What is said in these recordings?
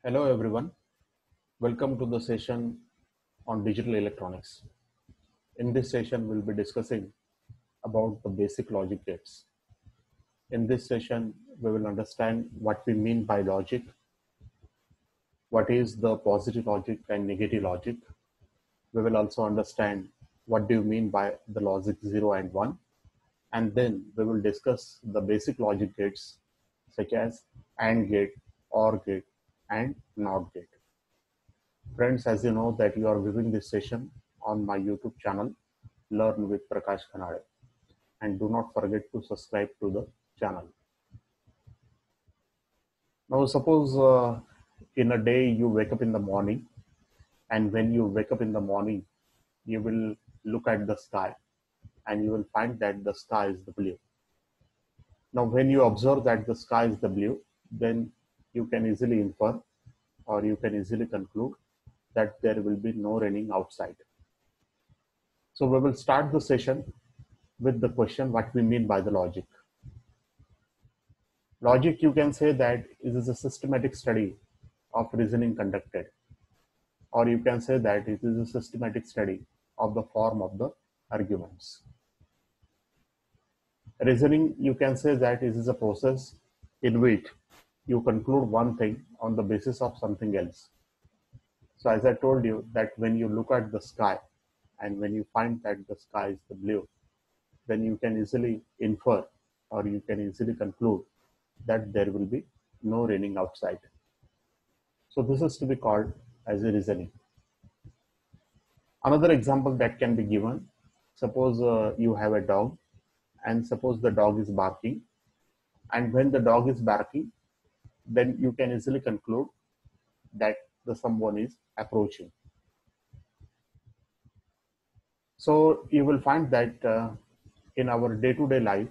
Hello everyone, welcome to the session on digital electronics. In this session, we'll be discussing about the basic logic gates. In this session, we will understand what we mean by logic, what is the positive logic and negative logic. We will also understand what do you mean by the logic 0 and 1, and then we will discuss the basic logic gates such as AND gate, OR gate, and NOT gate. Friends, as you know that you are viewing this session on my YouTube channel, Learn with Prakash Khanade, and do not forget to subscribe to the channel. Now, suppose in a day you wake up in the morning, and when you wake up in the morning, you will look at the sky, and you will find that the sky is the blue. Now, when you observe that the sky is the blue, then you can easily infer or you can easily conclude that there will be no raining outside. So we will start the session with the question what we mean by the logic. Logic, you can say that it is a systematic study of reasoning conducted, or you can say that it is a systematic study of the form of the arguments. Reasoning, you can say that it is a process in which you conclude one thing on the basis of something else. So as I told you that when you look at the sky and when you find that the sky is the blue, then you can easily infer or you can easily conclude that there will be no raining outside. So this is to be called as a reasoning. Another example that can be given, suppose you have a dog and suppose the dog is barking, and when the dog is barking, then you can easily conclude that someone is approaching. So you will find that in our day-to-day life,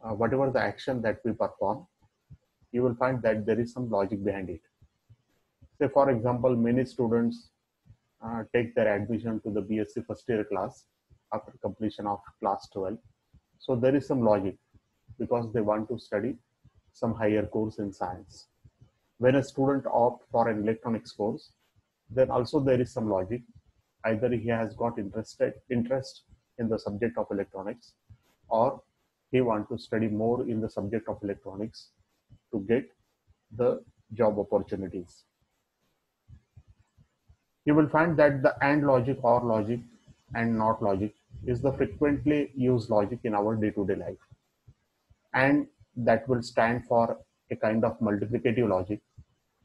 whatever the action that we perform, you will find that there is some logic behind it. Say for example, many students take their admission to the BSc first year class after completion of class 12. So there is some logic because they want to study some higher course in science. When a student opts for an electronics course, then also there is some logic. Either he has got interest in the subject of electronics, or he wants to study more in the subject of electronics to get the job opportunities. You will find that the AND logic, OR logic, and NOT logic is the frequently used logic in our day-to-day life. And that will stand for a kind of multiplicative logic,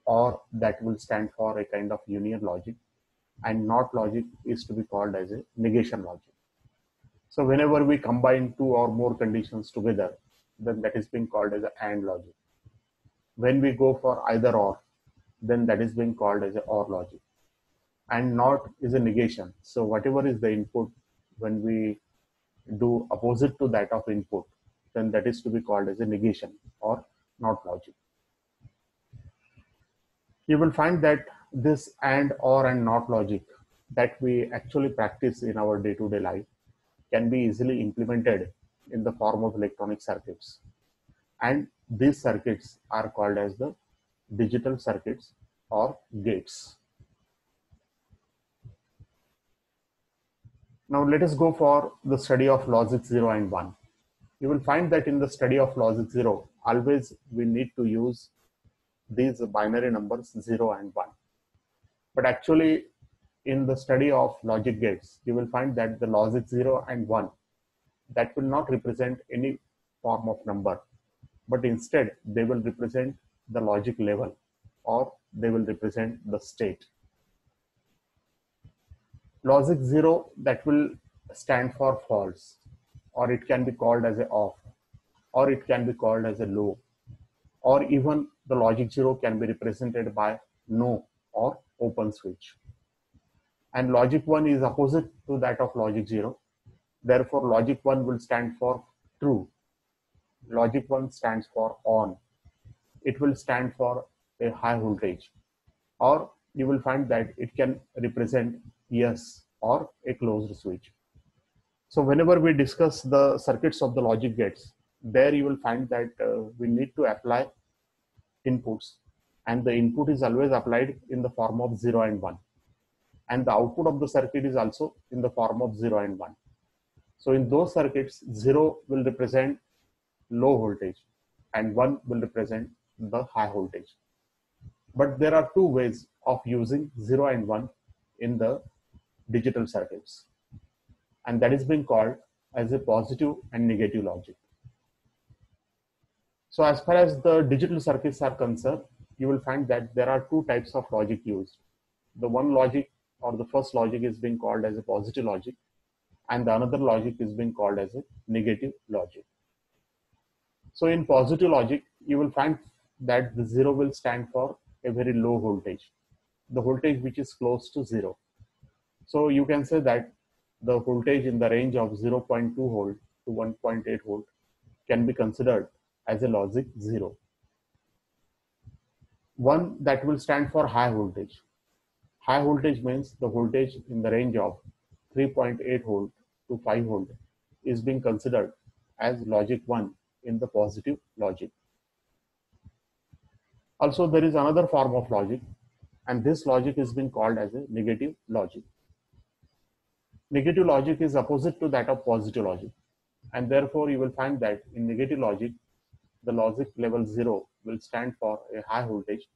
or that will stand for a kind of union logic, and NOT logic is to be called as a negation logic. So whenever we combine two or more conditions together, then that is being called as a AND logic. When we go for either or, then that is being called as a OR logic. And NOT is a negation. So whatever is the input, when we do opposite to that of input, then that is to be called as a negation or NOT logic. You will find that this AND, OR, and NOT logic that we actually practice in our day-to-day life can be easily implemented in the form of electronic circuits. And these circuits are called as the digital circuits or gates. Now let us go for the study of logic 0 and 1. You will find that in the study of logic 0, always we need to use these binary numbers 0 and 1. But actually, in the study of logic gates, you will find that the logic 0 and 1, that will not represent any form of number, but instead they will represent the logic level, or they will represent the state. Logic 0, that will stand for false, or it can be called as a off, or it can be called as a low, or even the logic 0 can be represented by no or open switch. And logic 1 is opposite to that of logic 0. Therefore, logic 1 will stand for true. Logic 1 stands for on. It will stand for a high voltage. Or you will find that it can represent yes or a closed switch. So whenever we discuss the circuits of the logic gates, there you will find that we need to apply inputs, and the input is always applied in the form of 0 and 1, and the output of the circuit is also in the form of 0 and 1. So in those circuits, 0 will represent low voltage and 1 will represent the high voltage. But there are two ways of using 0 and 1 in the digital circuits, and that is being called as a positive and negative logic. So as far as the digital circuits are concerned, you will find that there are two types of logic used. The one logic, or the first logic, is being called as a positive logic, and the another logic is being called as a negative logic. So in positive logic, you will find that the 0 will stand for a very low voltage, the voltage which is close to 0. So you can say that the voltage in the range of 0.2 volt to 1.8 volt can be considered as a logic 0. One that will stand for high voltage. High voltage means the voltage in the range of 3.8 volt to 5 volt is being considered as logic 1 in the positive logic. Also, there is another form of logic, and this logic is being called as a negative logic. Negative logic is opposite to that of positive logic, and therefore you will find that in negative logic, the logic level 0 will stand for a high voltage,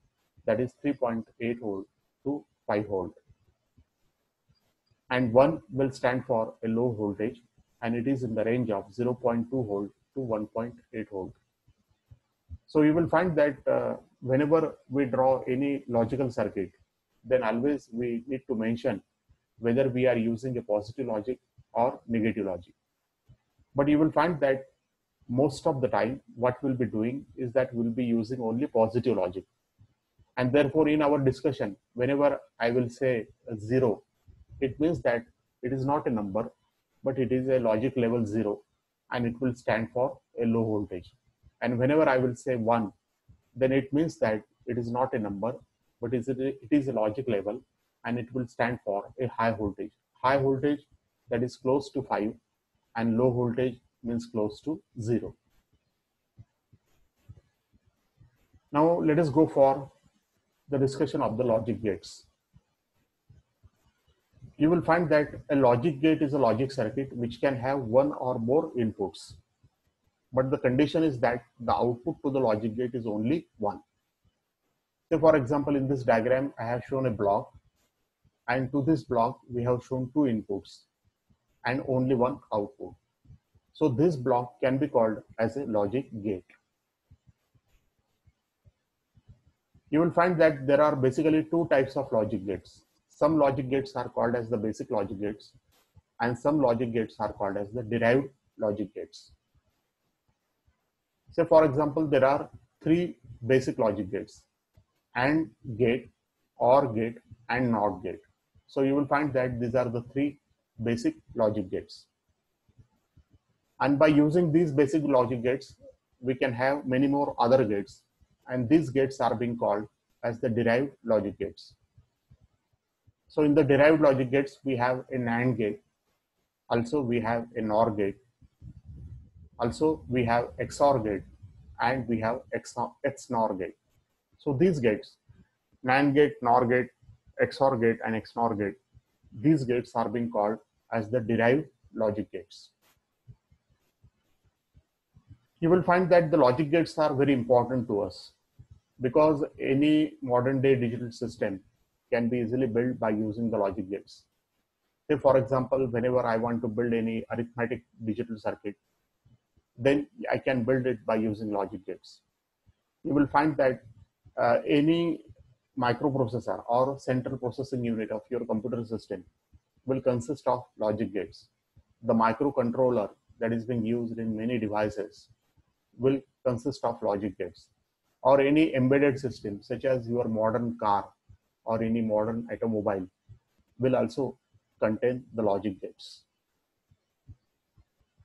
that is 3.8 volt to 5 volt, and 1 will stand for a low voltage, and it is in the range of 0.2 volt to 1.8 volt. So you will find that whenever we draw any logical circuit, then always we need to mention whether we are using a positive logic or negative logic. But you will find that most of the time what we'll be doing is that we'll be using only positive logic. And therefore in our discussion, whenever I will say 0, it means that it is not a number, but it is a logic level 0, and it will stand for a low voltage. And whenever I will say 1, then it means that it is not a number, but it is a logic level, and it will stand for a high voltage. High voltage, that is close to 5, and low voltage means close to 0. Now let us go for the discussion of the logic gates. You will find that a logic gate is a logic circuit which can have one or more inputs, but the condition is that the output to the logic gate is only one. So for example, in this diagram, I have shown a block, and to this block, we have shown two inputs and only one output. So this block can be called as a logic gate. You will find that there are basically two types of logic gates. Some logic gates are called as the basic logic gates, and some logic gates are called as the derived logic gates. So for example, there are three basic logic gates: AND gate, OR gate, and NOT gate. So you will find that these are the three basic logic gates. And by using these basic logic gates, we can have many more other gates, and these gates are being called as the derived logic gates. So in the derived logic gates, we have a NAND gate, also we have a NOR gate, also we have XOR gate, and we have XNOR gate. So these gates, NAND gate, NOR gate, XOR gate, and XNOR gate, these gates are being called as the derived logic gates. You will find that the logic gates are very important to us because any modern day digital system can be easily built by using the logic gates. Say for example, whenever I want to build any arithmetic digital circuit, then I can build it by using logic gates. You will find that any microprocessor or central processing unit of your computer system will consist of logic gates. The microcontroller that is being used in many devices will consist of logic gates, or any embedded system such as your modern car or any modern automobile will also contain the logic gates.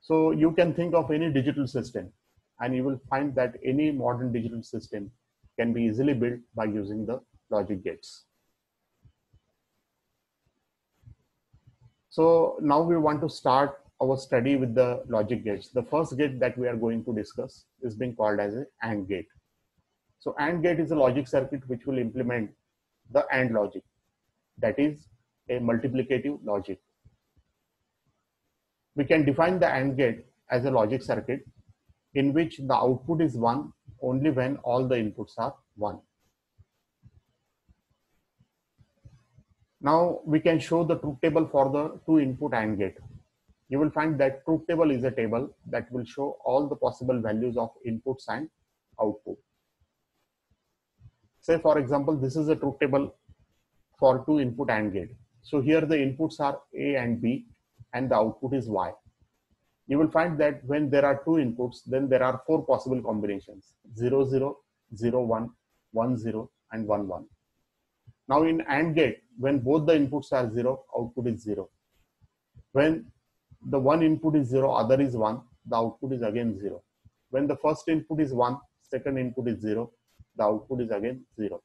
So you can think of any digital system and you will find that any modern digital system can be easily built by using the logic gates. So now we want to start our study with the logic gates. The first gate that we are going to discuss is being called as an AND gate. So AND gate is a logic circuit which will implement the AND logic, that is a multiplicative logic. We can define the AND gate as a logic circuit in which the output is 1 only when all the inputs are 1. Now we can show the truth table for the 2-input AND gate. You will find that truth table is a table that will show all the possible values of inputs and output. Say for example, this is a truth table for 2-input AND gate. So here the inputs are A and B and the output is Y. You will find that when there are 2 inputs, then there are 4 possible combinations: 0, 0, 0, 1, 1, 0 and 1, 1. Now in AND gate, when both the inputs are 0, output is 0. When the one input is 0, other is 1, the output is again 0. When the first input is 1, second input is 0, the output is again 0.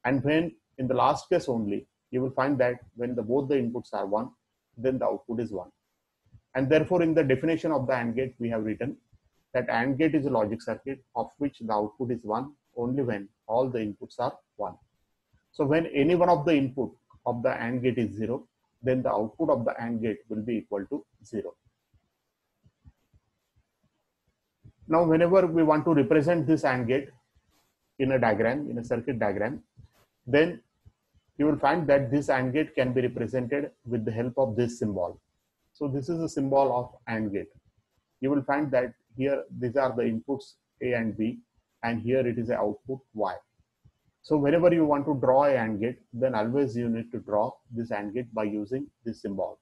And when in the last case only, you will find that when both the inputs are 1, then the output is 1. And therefore, in the definition of the AND gate, we have written that AND gate is a logic circuit of which the output is 1 only when all the inputs are 1. So when any one of the input of the AND gate is 0, then the output of the AND gate will be equal to 0. Now, whenever we want to represent this AND gate in a diagram, in a circuit diagram, then you will find that this AND gate can be represented with the help of this symbol. So this is a symbol of AND gate. You will find that here these are the inputs A and B, and here it is the output Y. So whenever you want to draw a AND gate, then always you need to draw this AND gate by using this symbol.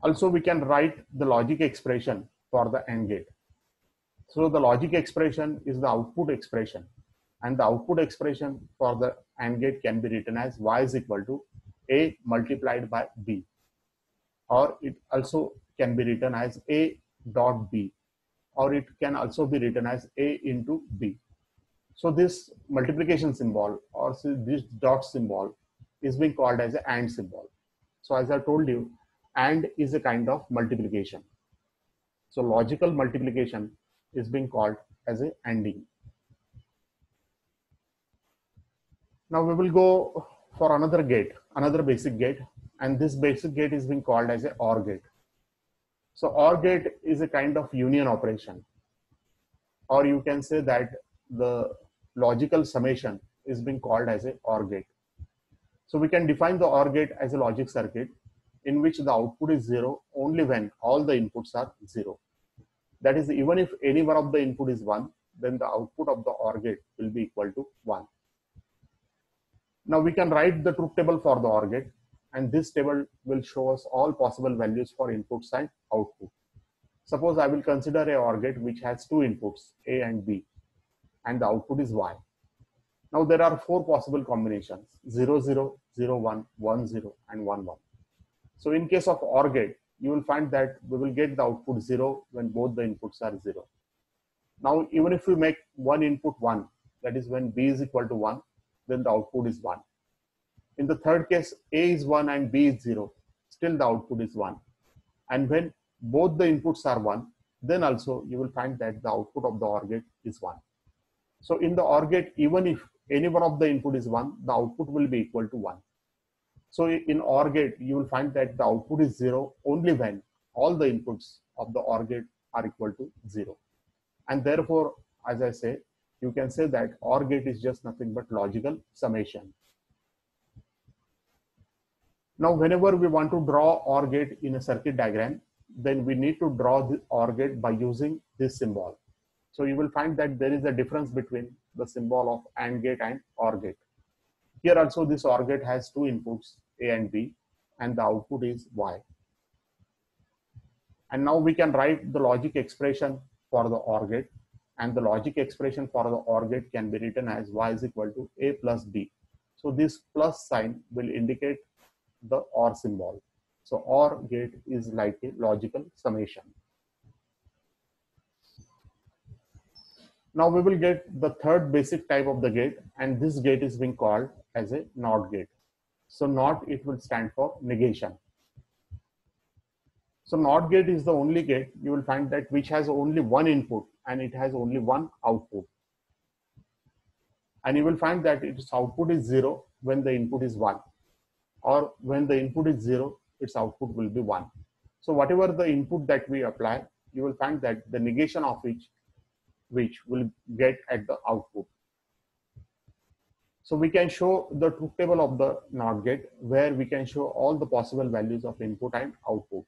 Also, we can write the logic expression for the AND gate. So the logic expression is the output expression, and the output expression for the AND gate can be written as Y is equal to A multiplied by B, or it also can be written as A dot B, or it can also be written as A into B. So this multiplication symbol or this dot symbol is being called as an AND symbol. So as I told you, AND is a kind of multiplication. So logical multiplication is being called as a ANDing. Now we will go for another gate, another basic gate, and this basic gate is being called as a OR gate. So OR gate is a kind of union operation, or you can say that the logical summation is being called as a OR gate. So we can define the OR gate as a logic circuit in which the output is 0 only when all the inputs are 0. That is, even if any one of the input is 1, then the output of the OR gate will be equal to 1. Now we can write the truth table for the OR gate, and this table will show us all possible values for inputs and output. Suppose I will consider a OR gate which has 2 inputs, A and B, and the output is Y. Now there are 4 possible combinations: 0, 0, 0, 1, 1, 0, and 1, 1. So in case of OR gate, you will find that we will get the output 0 when both the inputs are 0. Now even if we make one input 1, that is when B is equal to 1, then the output is 1. In the third case, A is 1 and B is 0, still the output is 1. And when both the inputs are 1, then also you will find that the output of the OR gate is 1. So in the OR gate, even if any one of the input is 1, the output will be equal to 1. So in OR gate, you will find that the output is 0 only when all the inputs of the OR gate are equal to 0. And therefore, as I say, you can say that OR gate is just nothing but logical summation. Now, whenever we want to draw OR gate in a circuit diagram, then we need to draw the OR gate by using this symbol. So you will find that there is a difference between the symbol of AND gate and OR gate. Here also this OR gate has 2 inputs, A and B, and the output is Y. And now we can write the logic expression for the OR gate, and the logic expression for the OR gate can be written as Y is equal to A plus B. So this plus sign will indicate the OR symbol. So OR gate is like a logical summation. Now we will get the third basic type of the gate, and this gate is being called as a NOT gate. So NOT, it will stand for negation. So NOT gate is the only gate you will find that which has only one input and it has only one output. And you will find that its output is 0 when the input is 1, or when the input is 0, its output will be 1. So whatever the input that we apply, you will find that the negation of which will get at the output. So we can show the truth table of the NOT gate where we can show all the possible values of input and output.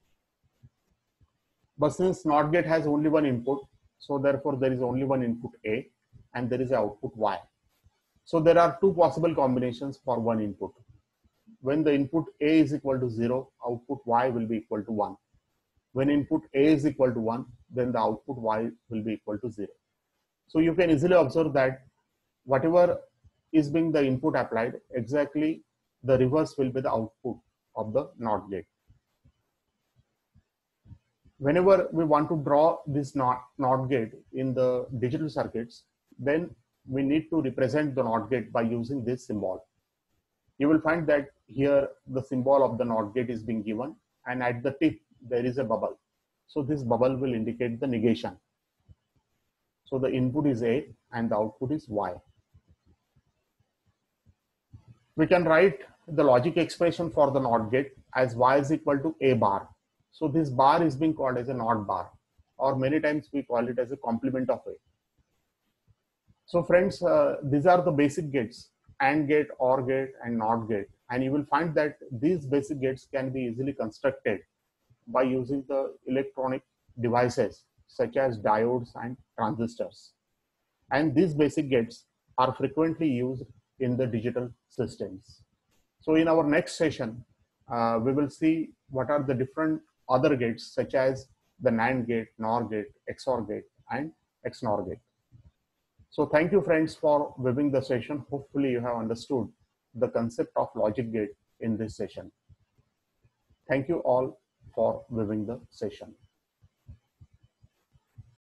But since NOT gate has only one input, so therefore there is only one input A and there is an output Y. So there are two possible combinations for one input. When the input A is equal to 0, output Y will be equal to 1. When input A is equal to 1, then the output Y will be equal to 0. So you can easily observe that whatever is being the input applied, exactly the reverse will be the output of the NOT gate. Whenever we want to draw this NOT gate in the digital circuits, then we need to represent the NOT gate by using this symbol. You will find that here the symbol of the NOT gate is being given, and at the tip there is a bubble. So this bubble will indicate the negation. So the input is A and the output is Y. We can write the logic expression for the NOT gate as Y is equal to A bar. So this bar is being called as a NOT bar, or many times we call it as a complement of A. So friends, these are the basic gates: AND gate, OR gate, and NOT gate. And you will find that these basic gates can be easily constructed by using the electronic devices such as diodes and transistors. And these basic gates are frequently used in the digital systems. So in our next session, we will see what are the different other gates such as the NAND gate, NOR gate, XOR gate, and XNOR gate. So thank you friends for viewing the session. Hopefully you have understood the concept of logic gate in this session. Thank you all for viewing the session.